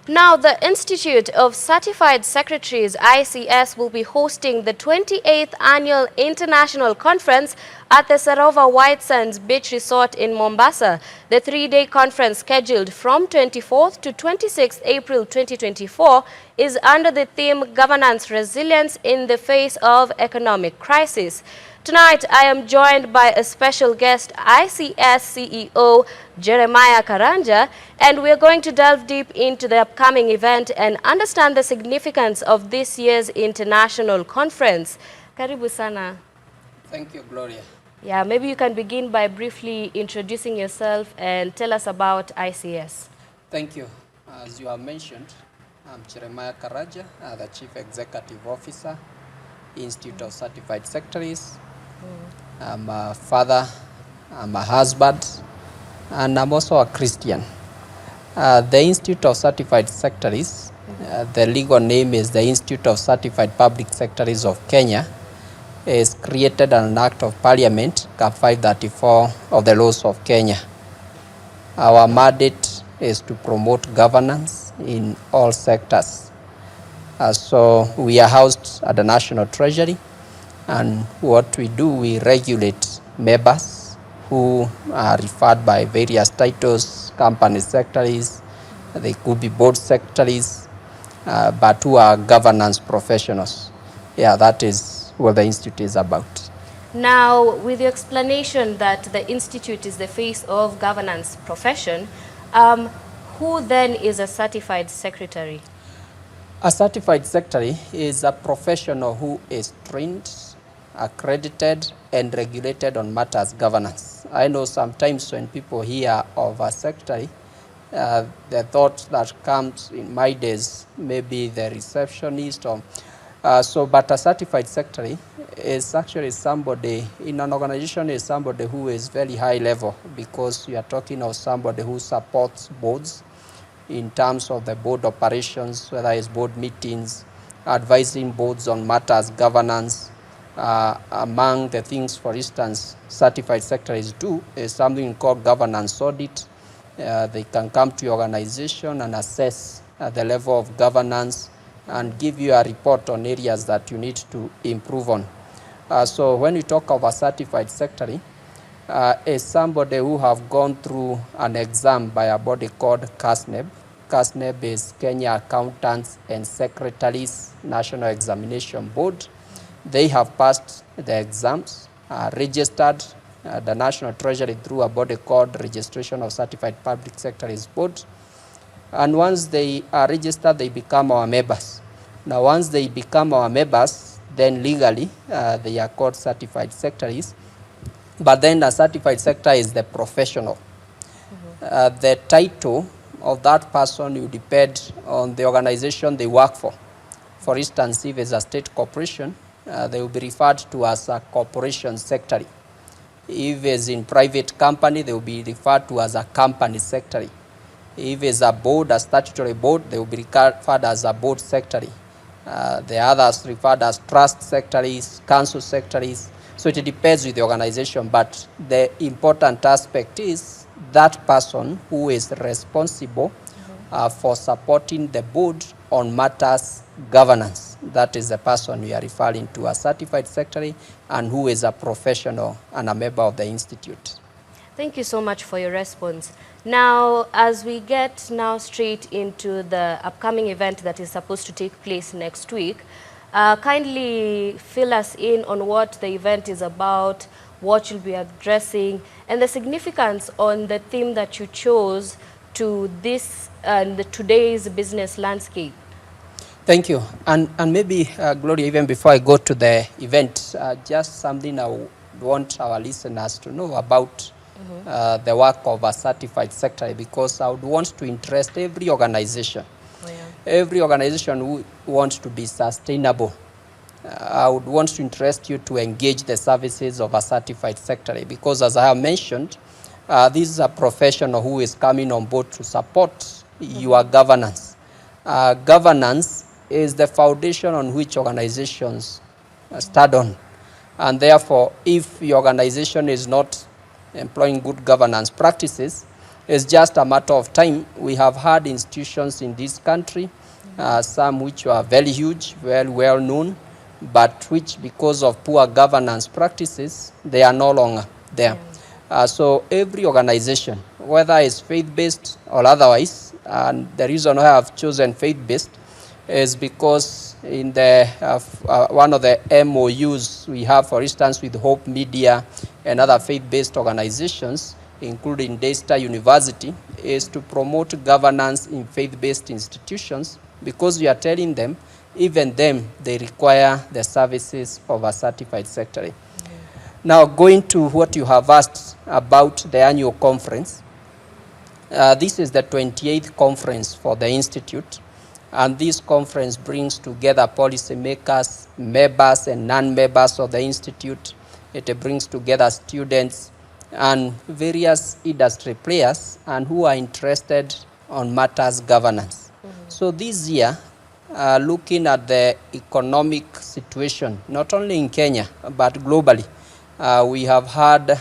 Now, the Institute of Certified Secretaries (ICS) will be hosting the 28th Annual International Conference at the Sarova Whitesands Beach Resort in Mombasa. The three-day conference, scheduled from 24th to 26th April 2024, is under the theme Governance Resilience in the Face of Economic Crisis. Tonight, I am joined by a special guest, ICS CEO Jeremiah Karanja, and we are going to delve deep into the upcoming event and understand the significance of this year's international conference. Karibu sana. Thank you, Gloria. Yeah, maybe you can begin by briefly introducing yourself and tell us about ICS. Thank you. As you have mentioned, I'm Jeremiah Karanja, the Chief Executive Officer, Institute of Certified Secretaries. I'm a father, I'm a husband, and I'm also a Christian. The Institute of Certified Secretaries, the legal name is the Institute of Certified Public Secretaries of Kenya, is created on an Act of Parliament, Cap 534 of the laws of Kenya. Our mandate is to promote governance in all sectors. So we are housed at the National Treasury, and what we do, we regulate members who are referred by various titles, company secretaries, they could be board secretaries, but who are governance professionals. Yeah, that is what the Institute is about. Now, with the explanation that the Institute is the face of governance profession, who then is a certified secretary? A certified secretary is a professional who is trained, accredited, and regulated on matters governance. I know sometimes when people hear of a secretary, the thought that comes in my days, maybe the receptionist or but a certified secretary is actually somebody in an organization, is somebody who is very high level, because you are talking of somebody who supports boards in terms of the board operations, whether it's board meetings, advising boards on matters governance. Among the things, for instance, certified secretaries do is something called governance audit. They can come to your organization and assess the level of governance and give you a report on areas that you need to improve on. So when we talk of a certified secretary, is somebody who have gone through an exam by a body called CASNEB. CASNEB is Kenya Accountants and Secretaries National Examination Board. They have passed the exams, registered the National Treasury through a body called Registration of Certified Public Secretaries Board. And once they are registered, they become our members. Now, once they become our members, then legally they are called certified secretaries. But then a certified secretary is the professional. The title of that person will depend on the organization they work for. For instance, if it's a state corporation, they will be referred to as a corporation secretary. If it's in private company, they will be referred to as a company secretary. If it's a board, a statutory board, they will be referred as a board secretary. The others referred as trust secretaries, council secretaries. So it depends with the organization, but the important aspect is that person who is responsible for supporting the board on matters governance. That is the person we are referring to as certified secretary, and who is a professional and a member of the institute. Thank you so much for your response. Now, as we get now straight into the upcoming event that is supposed to take place next week, kindly fill us in on what the event is about, what you'll be addressing, and the significance on the theme that you chose to this today's business landscape. Thank you. And maybe, Gloria, even before I go to the event, just something I would want our listeners to know about the work of a certified secretary, because I would want to interest every organization. Oh, yeah. Every organization who wants to be sustainable. I would want to interest you to engage the services of a certified secretary, because as I have mentioned, this is a professional who is coming on board to support your governance. Governance is the foundation on which organizations stand on. And therefore, if your organization is not employing good governance practices, It's just a matter of time. We have had institutions in this country, some which were very huge, well known, but which because of poor governance practices, they are no longer there. So every organization, whether it's faith-based or otherwise, and the reason why I've chosen faith-based is because in the one of the MOUs we have, for instance, with Hope Media and other faith-based organizations, including Daystar University, is to promote governance in faith-based institutions, because we are telling them, even them, they require the services of a certified secretary. Now, going to what you have asked about the annual conference, this is the 28th conference for the Institute, and this conference brings together policymakers, members and non-members of the Institute. It brings together students and various industry players and who are interested on matters governance. So this year, looking at the economic situation, not only in Kenya, but globally, we have had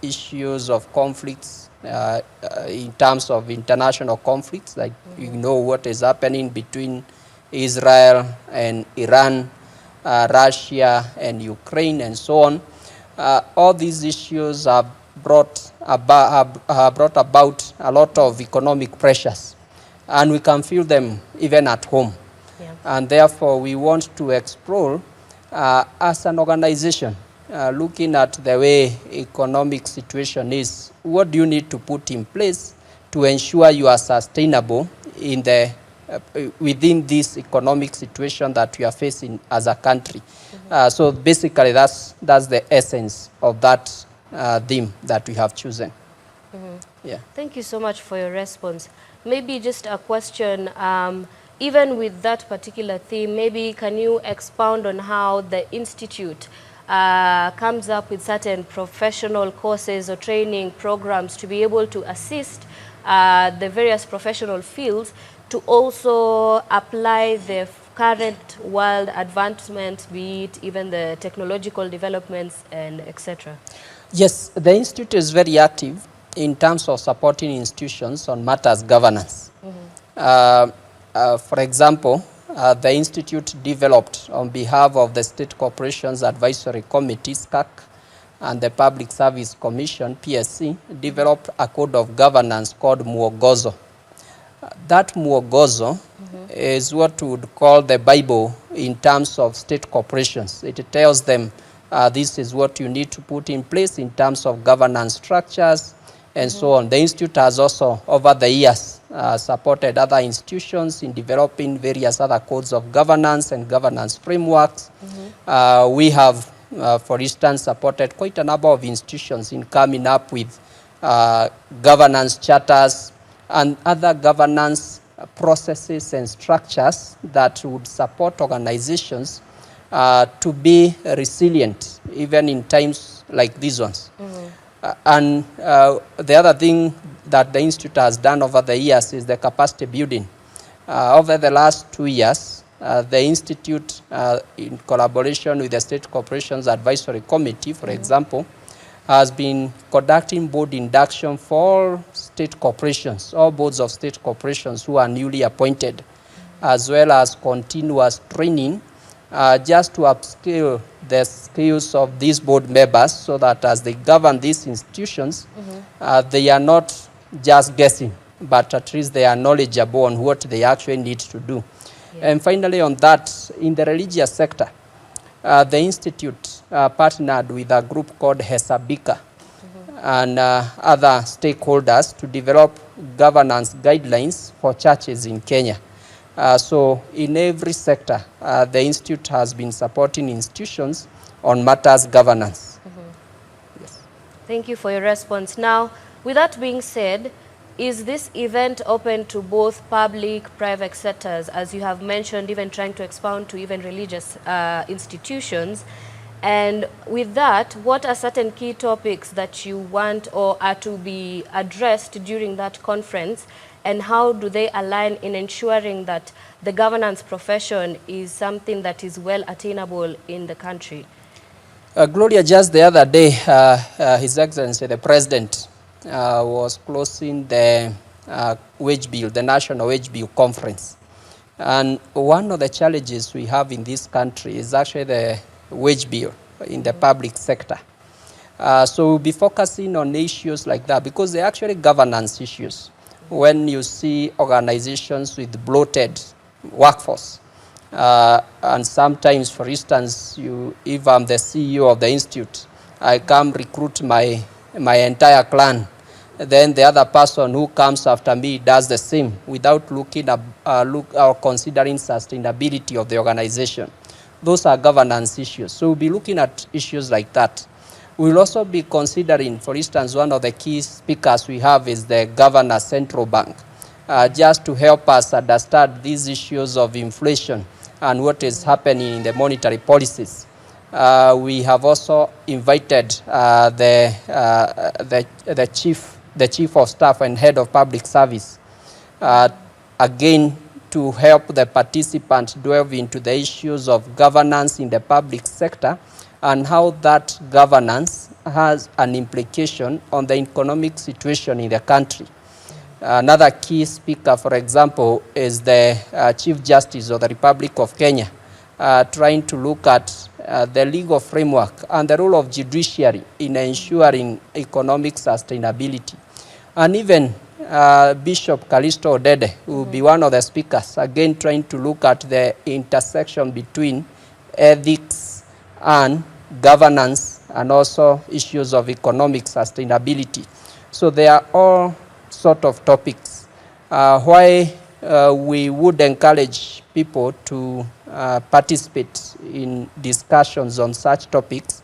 issues of conflicts in terms of international conflicts, like you know what is happening between Israel and Iran, Russia and Ukraine, and so on. All these issues have brought about a lot of economic pressures, and we can feel them even at home. And therefore we want to explore as an organization, looking at the way economic situation is, what do you need to put in place to ensure you are sustainable in the within this economic situation that we are facing as a country. So basically that's the essence of that theme that we have chosen. Yeah. Thank you so much for your response. Maybe just a question, even with that particular theme, maybe can you expound on how the Institute comes up with certain professional courses or training programs to be able to assist the various professional fields to also apply the current world advancements, be it even the technological developments and etc.? Yes, the Institute is very active in terms of supporting institutions on matters governance. For example, the Institute developed on behalf of the State Corporations Advisory Committee, SCAC, and the Public Service Commission, PSC, developed a code of governance called Muongozo. That Muongozo is what we would call the Bible in terms of state corporations. It tells them this is what you need to put in place in terms of governance structures and so on. The Institute has also, over the years, supported other institutions in developing various other codes of governance and governance frameworks. We have, for instance, supported quite a number of institutions in coming up with governance charters and other governance processes and structures that would support organizations to be resilient even in times like these ones. And the other thing that the Institute has done over the years is the capacity building. Over the last 2 years, the Institute, in collaboration with the State Corporations Advisory Committee, for example, has been conducting board induction for state corporations, all boards of state corporations who are newly appointed, as well as continuous training just to upskill the skills of these board members so that as they govern these institutions, they are not just guessing, but at least they are knowledgeable on what they actually need to do. And finally on that, in the religious sector, the Institute partnered with a group called Hesabika and other stakeholders to develop governance guidelines for churches in Kenya. So in every sector, the Institute has been supporting institutions on matters governance. Yes. Thank you for your response. Now, with that being said, is this event open to both public, private sectors, as you have mentioned, even trying to expound to even religious institutions? And with that, what are certain key topics that you want or are to be addressed during that conference? And how do they align in ensuring that the governance profession is something that is well attainable in the country? Gloria, just the other day, His Excellency, the President, was closing the wage bill, the National Wage Bill Conference. And one of the challenges we have in this country is actually the wage bill in the public sector. So we'll be focusing on issues like that because they're actually governance issues. When you see organizations with bloated workforce, and sometimes, for instance, if I'm the CEO of the institute, I come recruit my entire clan, then the other person who comes after me does the same without looking at or considering sustainability of the organization. Those are governance issues. So we'll be looking at issues like that. We'll also be considering, for instance, one of the key speakers we have is the Governor Central Bank, just to help us understand these issues of inflation and what is happening in the monetary policies. We have also invited the chief of staff and head of public service, again to help the participants delve into the issues of governance in the public sector and how that governance has an implication on the economic situation in the country. Another key speaker, for example, is the Chief Justice of the Republic of Kenya, trying to look at the legal framework and the role of judiciary in ensuring economic sustainability. And even Bishop Callisto Odede will be one of the speakers, again trying to look at the intersection between ethics and governance and also issues of economic sustainability. So they are all sort of topics why we would encourage people to participate in discussions on such topics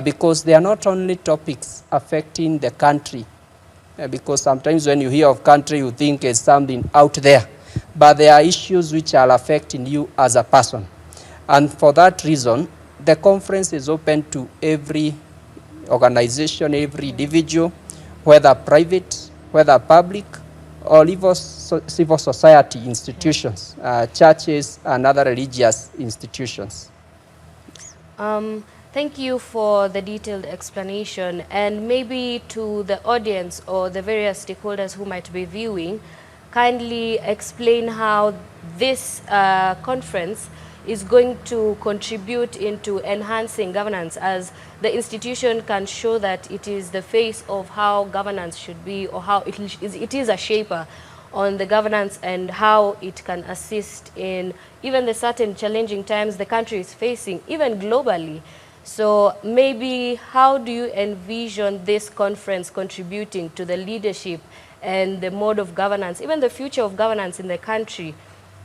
because they are not only topics affecting the country, because sometimes when you hear of country you think it's something out there, but there are issues which are affecting you as a person. And for that reason, the conference is open to every organization, every individual, whether private, whether public, or even civil society institutions, churches and other religious institutions. Thank you for the detailed explanation, and maybe to the audience or the various stakeholders who might be viewing, kindly explain how this conference is going to contribute into enhancing governance, as the institution can show that it is the face of how governance should be, or how it is a shaper on the governance and how it can assist in even the certain challenging times the country is facing, even globally. So maybe how do you envision this conference contributing to the leadership and the mode of governance, even the future of governance in the country?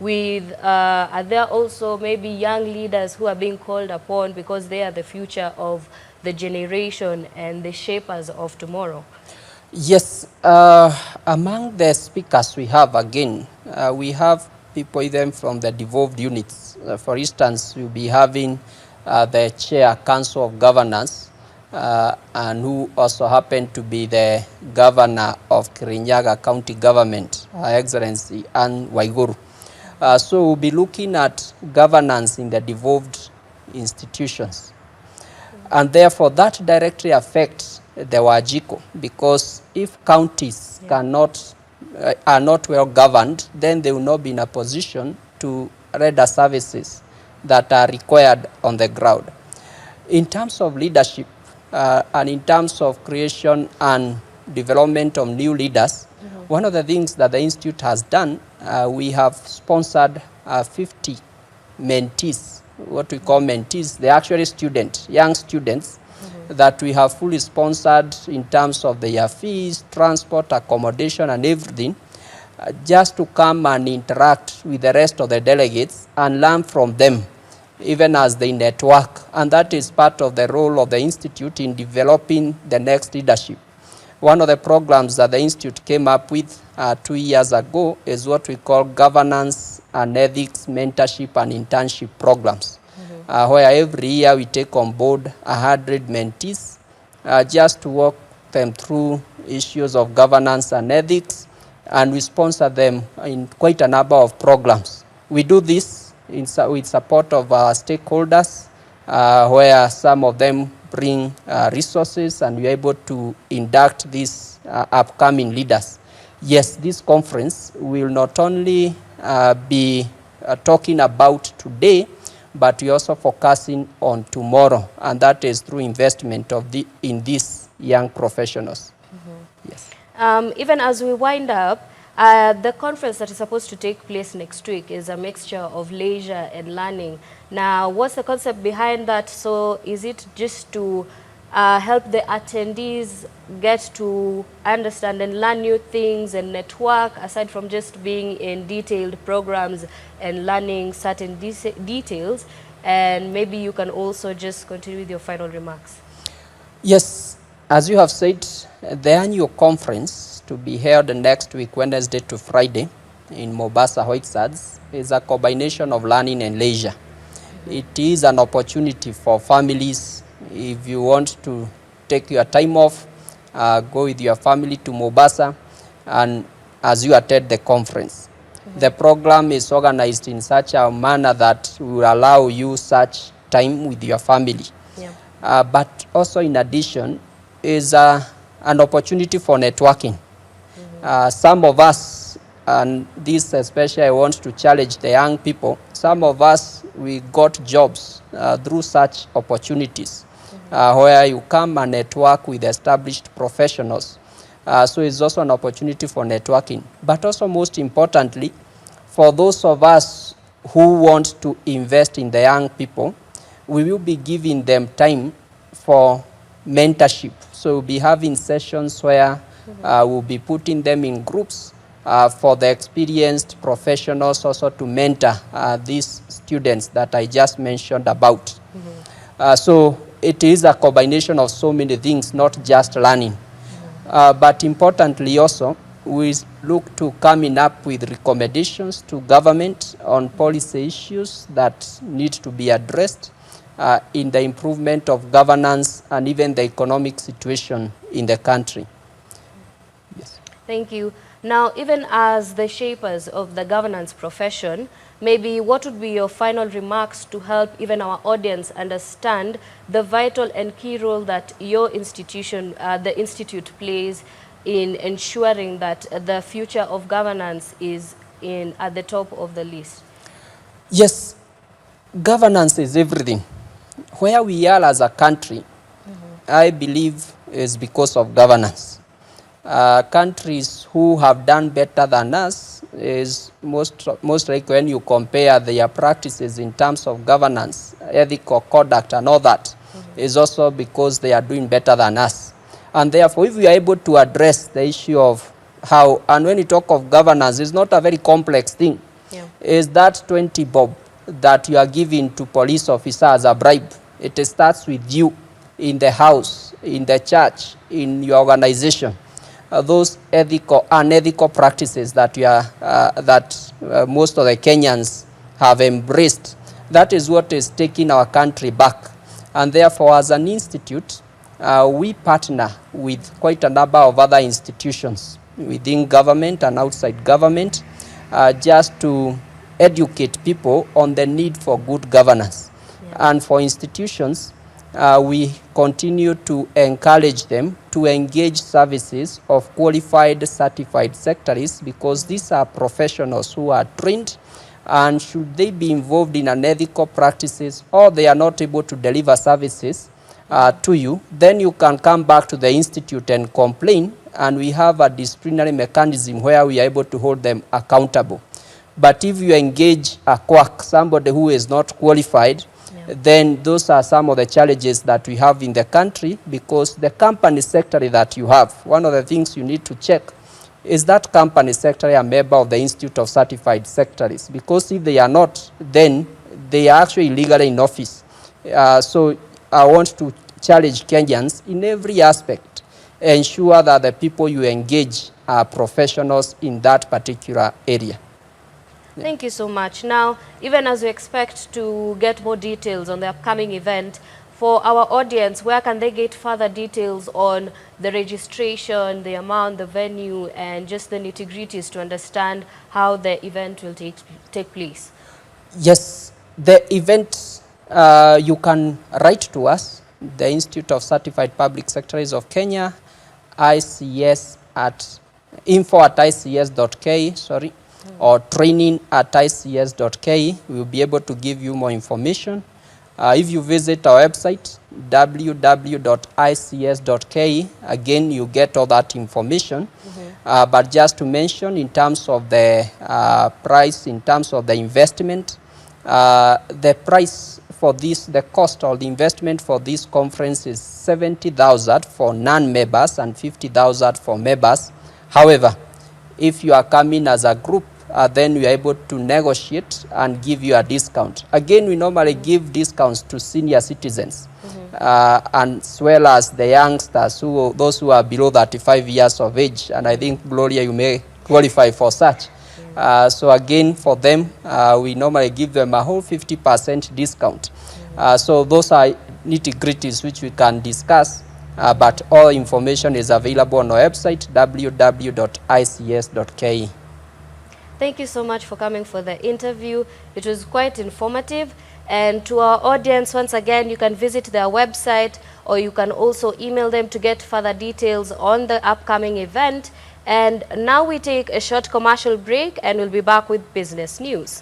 Are there also maybe young leaders who are being called upon because they are the future of the generation and the shapers of tomorrow? Yes, among the speakers we have, again, we have people even from the devolved units. For instance, we'll be having the chair council of governors, and who also happen to be the governor of Karanja County Government, Her Excellency Anne Waiguru. So we'll be looking at governance in the devolved institutions. And therefore that directly affects the Wajiko, because if counties are not well governed, then they will not be in a position to render services that are required on the ground. In terms of leadership and in terms of creation and development of new leaders, one of the things that the Institute has done, we have sponsored 50 mentees, what we call mentees. They're actually students, young students, that we have fully sponsored in terms of their fees, transport, accommodation and everything, just to come and interact with the rest of the delegates and learn from them, even as they network. And that is part of the role of the Institute in developing the next leadership. One of the programs that the Institute came up with 2 years ago is what we call governance and ethics mentorship and internship programs, where every year we take on board 100 mentees just to walk them through issues of governance and ethics, and we sponsor them in quite a number of programs. We do this with support of our stakeholders, where some of them bring resources, and we are able to induct these upcoming leaders. Yes, this conference will not only be talking about today, but we're also focusing on tomorrow, and that is through investment in these young professionals. Yes. Even as we wind up, the conference that is supposed to take place next week is a mixture of leisure and learning. Now, what's the concept behind that? So is it just to help the attendees get to understand and learn new things and network, aside from just being in detailed programs and learning certain details? And maybe you can also just continue with your final remarks. Yes, as you have said, the annual conference to be held next week, Wednesday to Friday, in Mombasa, Whitesands, is a combination of learning and leisure. It is an opportunity for families. If you want to take your time off, go with your family to Mombasa, and as you attend the conference. The program is organized in such a manner that will allow you such time with your family. Yeah. But also, in addition, is an opportunity for networking. Some of us, and this especially I want to challenge the young people, some of us, we got jobs through such opportunities, where you come and network with established professionals. So it's also an opportunity for networking. But also, most importantly, for those of us who want to invest in the young people, we will be giving them time for mentorship. So we'll be having sessions where we'll be putting them in groups for the experienced professionals also to mentor these students that I just mentioned about. So it is a combination of so many things, not just learning. But importantly also, we look to coming up with recommendations to government on policy issues that need to be addressed in the improvement of governance and even the economic situation in the country. Yes. Thank you. Now, even as the shapers of the governance profession, maybe what would be your final remarks to help even our audience understand the vital and key role that your institution, the Institute, plays in ensuring that the future of governance is at the top of the list? Yes, governance is everything. Where we are as a country, I believe, is because of governance. Countries who have done better than us is most like when you compare their practices in terms of governance, ethical conduct and all that, is also because they are doing better than us. And therefore, if we are able to address the issue of how, and when you talk of governance, it's not a very complex thing. Yeah. Is that 20 bob that you are giving to police officer as a bribe? It starts with you in the house, in the church, in your organization. Those ethical, unethical practices that most of the Kenyans have embraced, that is what is taking our country back. And therefore, as an institute, we partner with quite a number of other institutions within government and outside government, just to educate people on the need for good governance. Yeah. And for institutions, we continue to encourage them to engage services of qualified certified secretaries, because these are professionals who are trained, and should they be involved in unethical practices or they are not able to deliver services to you, then you can come back to the institute and complain, and we have a disciplinary mechanism where we are able to hold them accountable. But if you engage a quack, somebody who is not qualified, then those are some of the challenges that we have in the country, because the company secretary that you have, one of the things you need to check is that company secretary a member of the Institute of Certified Secretaries, because if they are not, then they are actually illegally in office. So I want to challenge Kenyans in every aspect, ensure that the people you engage are professionals in that particular area. Thank you so much. Now, even as we expect to get more details on the upcoming event, for our audience, where can they get further details on the registration, the amount, the venue, and just the nitty-gritties to understand how the event will take place? Yes, the event, you can write to us the Institute of Certified Public Secretaries of Kenya, ICS at info@ics.ke, sorry, or training@ics.ke. We'll be able to give you more information. If you visit our website, www.ics.ke, again, you get all that information. But just to mention, in terms of the price, in terms of the investment, the price for this, the cost or the investment for this conference is 70,000 for non-members and 50,000 for members. However, if you are coming as a group, then we are able to negotiate and give you a discount. Again, we normally give discounts to senior citizens, and as well as the youngsters, those who are below 35 years of age. And I think, Gloria, you may qualify for such. So again, for them, we normally give them a whole 50% discount. So those are nitty-gritties which we can discuss, but all information is available on our website, www.ics.ke. Thank you so much for coming for the interview. It was quite informative. And to our audience, once again, you can visit their website, or you can also email them to get further details on the upcoming event. And now we take a short commercial break, and we'll be back with business news.